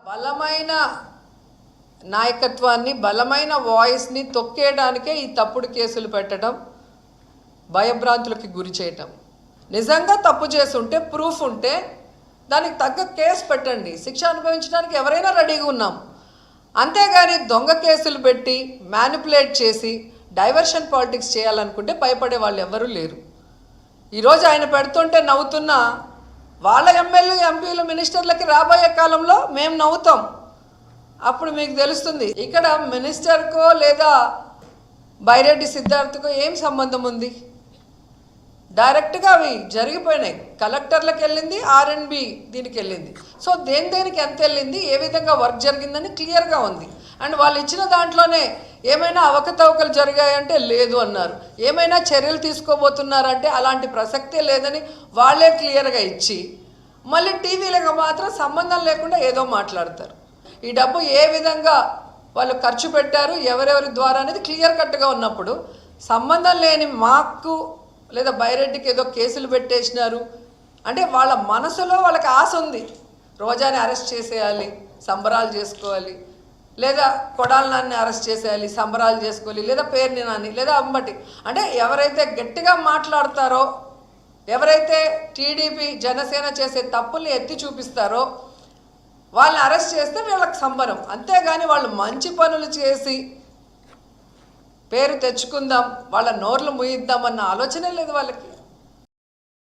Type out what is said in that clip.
బలమైన నాయకత్వాన్ని, బలమైన వాయిస్ని తొక్కేయడానికే ఈ తప్పుడు కేసులు పెట్టడం, భయభ్రాంతులకి గురి చేయటం. నిజంగా తప్పు చేస్తుంటే ప్రూఫ్ ఉంటే దానికి తగ్గ కేసు పెట్టండి, శిక్ష అనుభవించడానికి ఎవరైనా రెడీగా ఉన్నాం. అంతేగాని దొంగ కేసులు పెట్టి మ్యానిపులేట్ చేసి డైవర్షన్ పాలిటిక్స్ చేయాలనుకుంటే భయపడే వాళ్ళు ఎవరూ లేరు. ఈరోజు ఆయన పెడుతుంటే నవ్వుతున్న వాళ్ళ ఎమ్మెల్యే, ఎంపీలు, మినిస్టర్లకి రాబోయే కాలంలో మేము నవ్వుతాం. అప్పుడు మీకు తెలుస్తుంది ఇక్కడ మినిస్టర్కో లేదా బైరెడ్డి సిద్ధార్థకో ఏం సంబంధం ఉంది. డైరెక్ట్గా అవి జరిగిపోయినాయి. కలెక్టర్లకు వెళ్ళింది, ఆర్ఎండ్బి దీనికి వెళ్ళింది. సో దేనికి ఎంత వెళ్ళింది, ఏ విధంగా వర్క్ జరిగిందని క్లియర్గా ఉంది. అండ్ వాళ్ళు ఇచ్చిన దాంట్లోనే ఏమైనా అవకతవకలు జరిగాయంటే లేదు అన్నారు, ఏమైనా చర్యలు తీసుకోబోతున్నారంటే అలాంటి ప్రసక్తే లేదని వాళ్ళే క్లియర్గా ఇచ్చి మళ్ళీ టీవీలకు మాత్రం సంబంధం లేకుండా ఏదో మాట్లాడతారు. ఈ డబ్బు ఏ విధంగా వాళ్ళు ఖర్చు పెట్టారు, ఎవరెవరి ద్వారా అనేది క్లియర్ కట్గా ఉన్నప్పుడు సంబంధం లేని మాకు లేదా బైరెడ్డికి ఏదో కేసులు పెట్టేసినారు అంటే వాళ్ళ మనసులో వాళ్ళకి ఆశ ఉంది, రోజాని అరెస్ట్ చేసేయాలి, సంబరాలు చేసుకోవాలి, లేదా కొడాలి నాన్ని అరెస్ట్ చేసేయాలి, సంబరాలు చేసుకోవాలి, లేదా పేరుని నాని లేదా అంబటి. అంటే ఎవరైతే గట్టిగా మాట్లాడతారో, ఎవరైతే టీడీపీ జనసేన చేసే తప్పుల్ని ఎత్తి చూపిస్తారో వాళ్ళని అరెస్ట్ చేస్తే వీళ్ళకి సంబరం. అంతేగాని వాళ్ళు మంచి పనులు చేసి పేరు తెచ్చుకుందాం, వాళ్ళ నోర్లు ముయిద్దామన్న ఆలోచనే లేదు వాళ్ళకి.